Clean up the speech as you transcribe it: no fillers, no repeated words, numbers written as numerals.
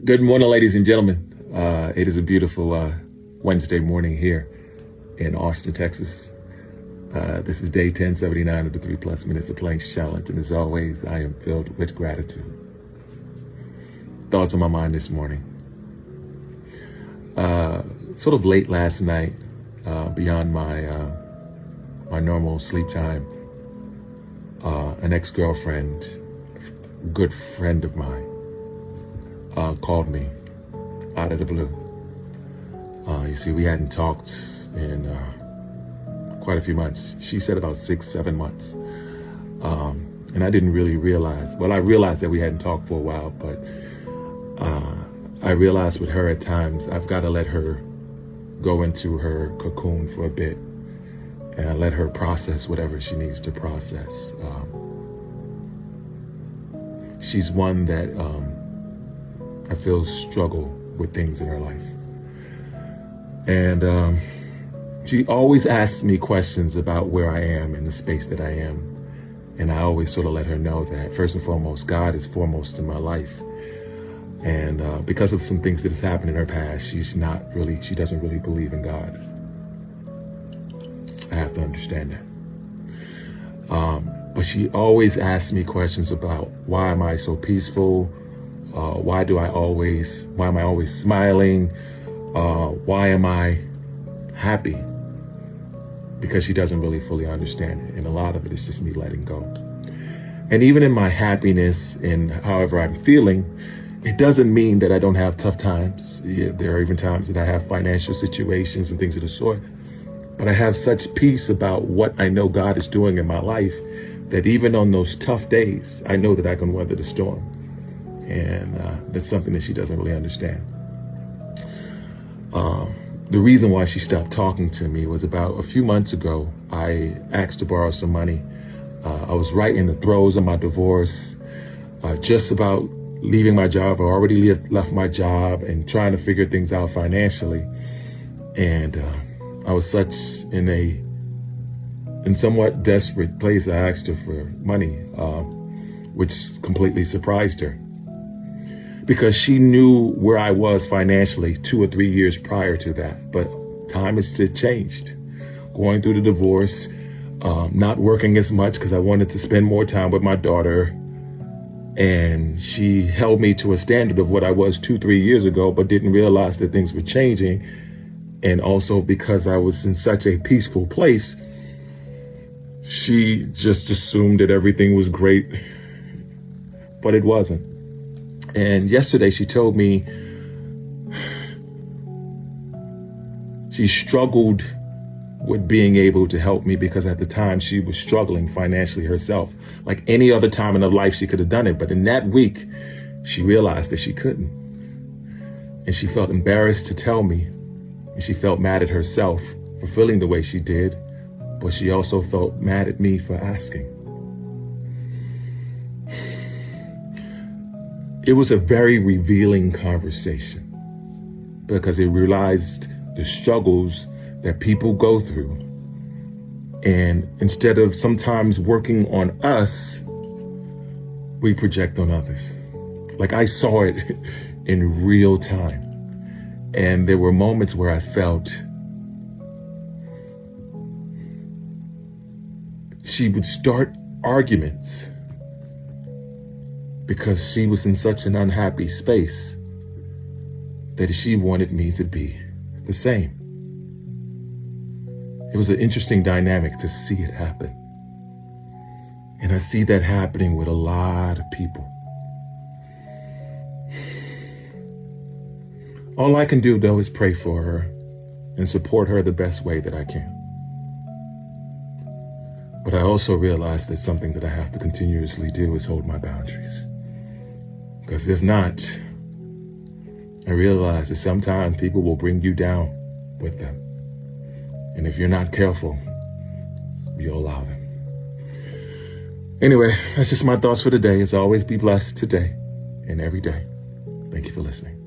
Good morning, ladies and gentlemen. It is a beautiful Wednesday morning here in Austin, Texas. This is day 1079 of the 3+ Minutes of Planks Challenge, and as always, I am filled with gratitude. Thoughts on my mind this morning. Sort of late last night, beyond my normal sleep time, an ex-girlfriend, good friend of mine, called me out of the blue. You see, we hadn't talked in quite a few months. She said about 6-7 months. And I didn't really realize, well, I realized that we hadn't talked for a while, but I realized with her at times, I've got to let her go into her cocoon for a bit and let her process whatever she needs to process. She's one that I feel struggle with things in her life. And she always asks me questions about where I am in the space that I am. And I always sort of let her know that first and foremost, God is foremost in my life. And because of some things that has happened in her past, she doesn't really believe in God. I have to understand that. But she always asks me questions about why am I so peaceful? Why am I always smiling? Why am I happy? Because she doesn't really fully understand it. And a lot of it is just me letting go. And even in my happiness and however I'm feeling, it doesn't mean that I don't have tough times. Yeah, there are even times that I have financial situations and things of the sort. But I have such peace about what I know God is doing in my life that even on those tough days, I know that I can weather the storm. And that's something that she doesn't really understand. The reason why she stopped talking to me was about a few months ago. I asked to borrow some money. I was right in the throes of my divorce, just about leaving my job. I already left my job and trying to figure things out financially. And I was such in somewhat desperate place. I asked her for money, which completely surprised her, because she knew where I was financially 2 or 3 years prior to that. But time has changed. Going through the divorce, not working as much because I wanted to spend more time with my daughter. And she held me to a standard of what I was 2-3 years ago, but didn't realize that things were changing. And also because I was in such a peaceful place, she just assumed that everything was great, but it wasn't. And yesterday she told me she struggled with being able to help me because at the time she was struggling financially herself. Like any other time in her life, she could have done it. But in that week, she realized that she couldn't. And she felt embarrassed to tell me. And she felt mad at herself for feeling the way she did. But she also felt mad at me for asking. It was a very revealing conversation because it realized the struggles that people go through. And instead of sometimes working on us, we project on others. Like I saw it in real time. And there were moments where I felt she would start arguments because she was in such an unhappy space that she wanted me to be the same. It was an interesting dynamic to see it happen. And I see that happening with a lot of people. All I can do, though, is pray for her and support her the best way that I can. But I also realize that something that I have to continuously do is hold my boundaries. Because if not, I realize that sometimes people will bring you down with them. And if you're not careful, you'll allow them. Anyway, that's just my thoughts for today. As always, be blessed today and every day. Thank you for listening.